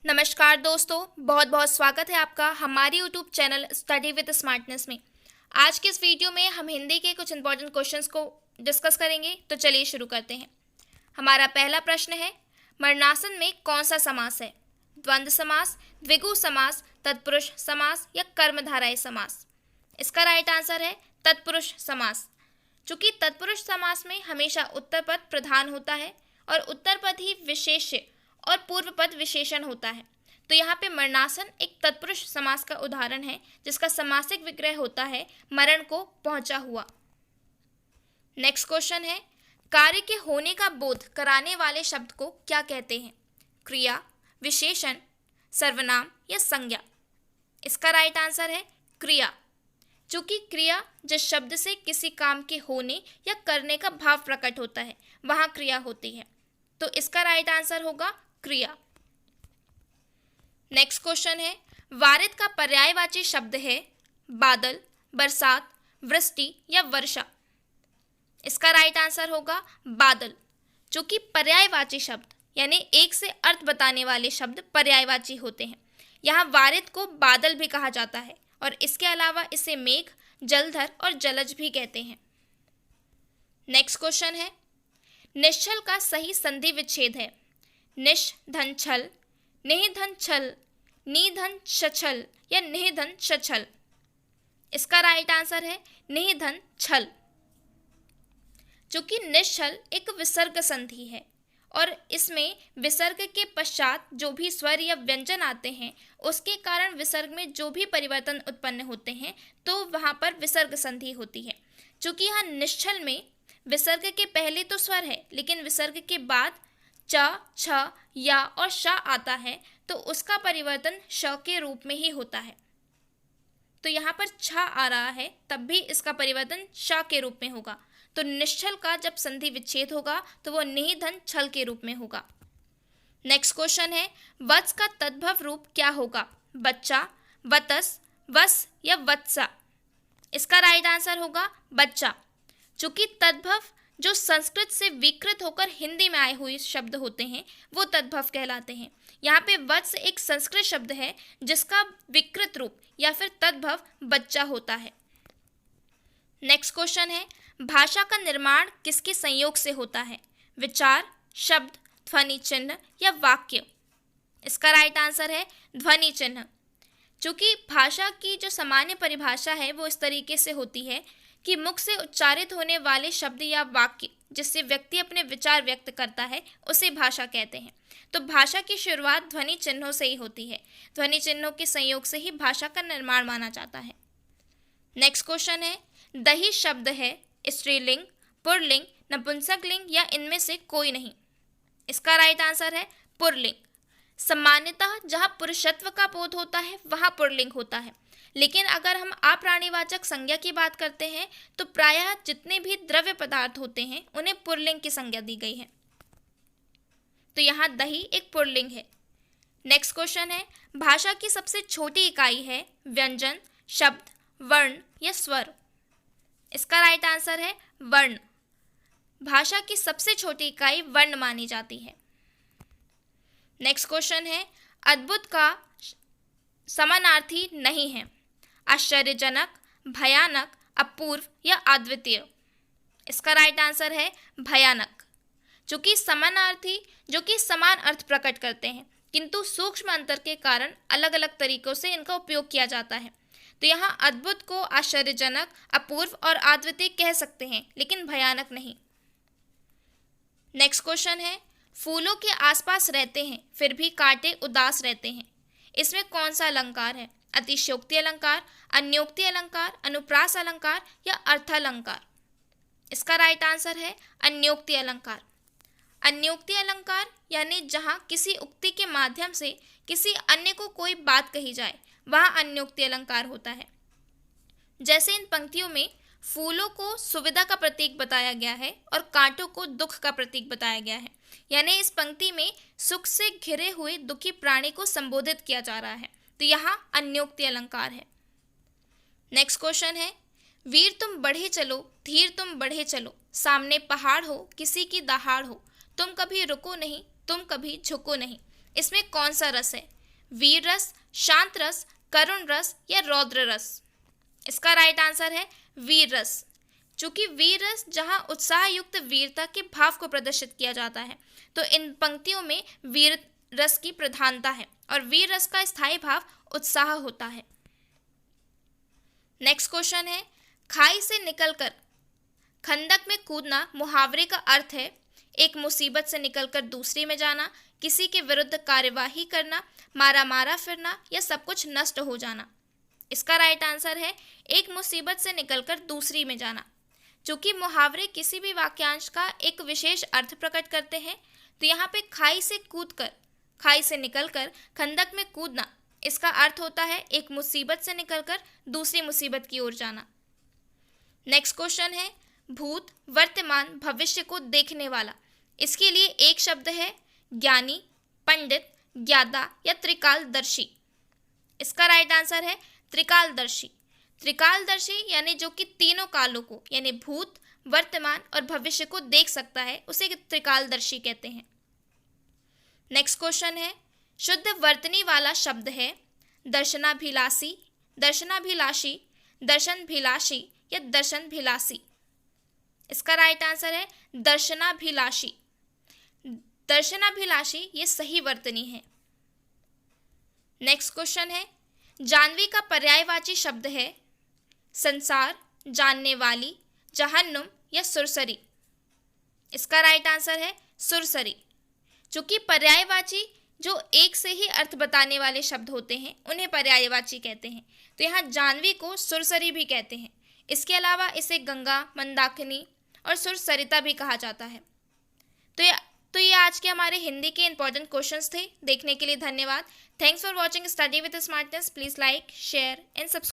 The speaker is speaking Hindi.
नमस्कार दोस्तों, बहुत बहुत स्वागत है आपका हमारी YouTube channel study with smartness में। आज के इस वीडियो में हम हिंदी के कुछ इंपॉर्टेंट क्वेश्चंस को डिस्कस करेंगे। तो चलिए शुरू करते हैं। हमारा पहला प्रश्न है, मरणासन में कौन सा समास है? द्वंद्व समास, द्विगु समास, तत्पुरुष समास या कर्मधारय समास? इसका राइट आंसर है तत्पुरुष समास। चूंकि तत्पुरुष समास में हमेशा उत्तर पद प्रधान होता है और उत्तर पद ही विशेष्य और पूर्व पद विशेषण होता है, तो यहाँ पे मरणासन एक तत्पुरुष समास का उदाहरण है जिसका समासिक विग्रह होता है मरण को पहुंचा हुआ। नेक्स्ट क्वेश्चन है, कार्य के होने का बोध कराने वाले शब्द को क्या कहते हैं? क्रिया, विशेषण, सर्वनाम या संज्ञा? इसका राइट आंसर है क्रिया। चूंकि क्रिया जिस शब्द से किसी काम के होने या करने का भाव प्रकट होता है वहाँ क्रिया होती है, तो इसका राइट आंसर होगा क्रिया। नेक्स्ट क्वेश्चन है, वारिद का पर्यायवाची शब्द है बादल, बरसात, वृष्टि या वर्षा? इसका राइट आंसर होगा बादल। चूंकि पर्यायवाची शब्द यानी एक से अर्थ बताने वाले शब्द पर्यायवाची होते हैं, यहाँ वारिद को बादल भी कहा जाता है और इसके अलावा इसे मेघ, जलधर और जलज भी कहते हैं। नेक्स्ट क्वेश्चन है, निश्चल का सही संधि विच्छेद है निश धन छल, निह धन छल, नी धन छछल या निह धन छछल? इसका राइट आंसर है निह धन छल। चूंकि निश्चल एक विसर्ग संधि है और इसमें विसर्ग के पश्चात जो भी स्वर या व्यंजन आते हैं उसके कारण विसर्ग में जो भी परिवर्तन उत्पन्न होते हैं तो वहाँ पर विसर्ग संधि होती है। चूंकि यहाँ निश्चल में विसर्ग के पहले तो स्वर है लेकिन विसर्ग के बाद च, छ, या और श आता है तो उसका परिवर्तन श के रूप में ही होता है। तो यहाँ पर छ आ रहा है तब भी इसका परिवर्तन श के रूप में होगा। तो निश्चल का जब संधि विच्छेद होगा तो वो निह धन छल के रूप में होगा। नेक्स्ट क्वेश्चन है, वत्स का तद्भव रूप क्या होगा? बच्चा, वतस, वस या वत्सा? इसका राइट आंसर होगा बच्चा। चूंकि तद्भव जो संस्कृत से विकृत होकर हिंदी में आए हुए शब्द होते हैं वो तद्भव कहलाते हैं। यहाँ पे वत्स एक संस्कृत शब्द है जिसका विकृत रूप या फिर तद्भव बच्चा होता है। नेक्स्ट क्वेश्चन है, भाषा का निर्माण किसके संयोग से होता है? विचार, शब्द, ध्वनि चिन्ह या वाक्य? इसका राइट आंसर है ध्वनि चिन्ह। चूंकि भाषा की जो सामान्य परिभाषा है वो इस तरीके से होती है कि मुख से उच्चारित होने वाले शब्द या वाक्य जिससे व्यक्ति अपने विचार व्यक्त करता है उसे भाषा कहते हैं। तो भाषा की शुरुआत ध्वनि चिन्हों से ही होती है। ध्वनि चिन्हों के संयोग से ही भाषा का निर्माण माना जाता है। नेक्स्ट क्वेश्चन है, दही शब्द है स्त्रीलिंग, पुल्लिंग, नपुंसकलिंग या इनमें से कोई नहीं? इसका राइट आंसर है पुल्लिंग। सामान्यतः जहाँ पुरुषत्व का बोध होता है वहाँ पुल्लिंग होता है, लेकिन अगर हम अप्राणीवाचक संज्ञा की बात करते हैं तो प्रायः जितने भी द्रव्य पदार्थ होते हैं उन्हें पुल्लिंग की संज्ञा दी गई है। तो यहाँ दही एक पुल्लिंग है। नेक्स्ट क्वेश्चन है, भाषा की सबसे छोटी इकाई है व्यंजन, शब्द, वर्ण या स्वर? इसका राइट आंसर है वर्ण। भाषा की सबसे छोटी इकाई वर्ण मानी जाती है। नेक्स्ट क्वेश्चन है, अद्भुत का समानार्थी नहीं है? आश्चर्यजनक, भयानक, अपूर्व या अद्वितीय? इसका राइट आंसर है भयानक। चूंकि समानार्थी जो कि समान अर्थ प्रकट करते हैं किंतु सूक्ष्म अंतर के कारण अलग अलग तरीकों से इनका उपयोग किया जाता है, तो यहाँ अद्भुत को आश्चर्यजनक, अपूर्व और अद्वितीय कह सकते हैं लेकिन भयानक नहीं। नेक्स्ट क्वेश्चन है, फूलों के आसपास रहते हैं फिर भी कांटे उदास रहते हैं, इसमें कौन सा अलंकार है? अतिशयोक्ति अलंकार, अन्योक्ति अलंकार, अनुप्रास अलंकार या अर्थालंकार? इसका राइट आंसर है अन्योक्ति अलंकार। अन्योक्ति अलंकार यानी जहाँ किसी उक्ति के माध्यम से किसी अन्य को कोई बात कही जाए वहाँ अन्योक्ति अलंकार होता है। जैसे इन पंक्तियों में फूलों को सुविधा का प्रतीक बताया गया है और कांटों को दुख का प्रतीक बताया गया है, यानी इस पंक्ति में सुख से घिरे हुए दुखी प्राणी को संबोधित किया जा रहा है, तो यहाँ अन्योक्ति अलंकार है। नेक्स्ट क्वेश्चन है, वीर तुम बढ़े चलो, धीर तुम बढ़े चलो, सामने पहाड़ हो किसी की दहाड़ हो, तुम कभी रुको नहीं, तुम कभी झुको नहीं, इसमें कौन सा रस है? वीर रस, शांत रस, करुण रस या रौद्र रस? इसका राइट आंसर है वीर रस। चूंकि वीर रस जहां उत्साह युक्त वीरता के भाव को प्रदर्शित किया जाता है, तो इन पंक्तियों में वीर रस की प्रधानता है और वीर रस का स्थायी भाव उत्साह होता है। नेक्स्ट क्वेश्चन है, खाई से निकलकर खंदक में कूदना मुहावरे का अर्थ है एक मुसीबत से निकलकर दूसरी में जाना, किसी के विरुद्ध कार्यवाही करना, मारा मारा फिरना या सब कुछ नष्ट हो जाना। इसका राइट आंसर है एक मुसीबत से निकलकर दूसरी में जाना। चूंकि मुहावरे किसी भी वाक्यांश का एक विशेष अर्थ प्रकट करते हैं, तो यहाँ पे खाई से कूदकर, खाई से निकलकर खंदक में कूदना, इसका अर्थ होता है एक मुसीबत से निकलकर दूसरी मुसीबत की ओर जाना। नेक्स्ट क्वेश्चन है, भूत, वर्तमान, भविष्य को देखने वाला, इसके लिए एक शब्द है ज्ञानी, पंडित, ज्ञाता या त्रिकालदर्शी। इसका राइट आंसर है त्रिकालदर्शी। त्रिकालदर्शी यानी जो कि तीनों कालों को यानी भूत, वर्तमान और भविष्य को देख सकता है, उसे त्रिकालदर्शी कहते हैं। नेक्स्ट क्वेश्चन है, शुद्ध वर्तनी वाला शब्द है दर्शनाभिलाषी, दर्शनाभिलाषी, दर्शनभिलाषी या दर्शनभिलाषी। इसका राइट आंसर है दर्शनाभिलाषी। दर्शनाभिलाषी ये सही वर्तनी है। नेक्स्ट क्वेश्चन है, जानवी का पर्यायवाची शब्द है संसार, जानने वाली, जहन्नुम या सुरसरी। इसका राइट आंसर है सुरसरी। चूंकि पर्यायवाची जो एक से ही अर्थ बताने वाले शब्द होते हैं उन्हें पर्यायवाची कहते हैं, तो यहाँ जानवी को सुरसरी भी कहते हैं। इसके अलावा इसे गंगा, मंदाकिनी और सुरसरिता भी कहा जाता है। तो ये आज के हमारे हिंदी के इंपॉर्टेंट क्वेश्चंस थे। देखने के लिए धन्यवाद। Thanks for watching study with smartness. Please like, share and subscribe.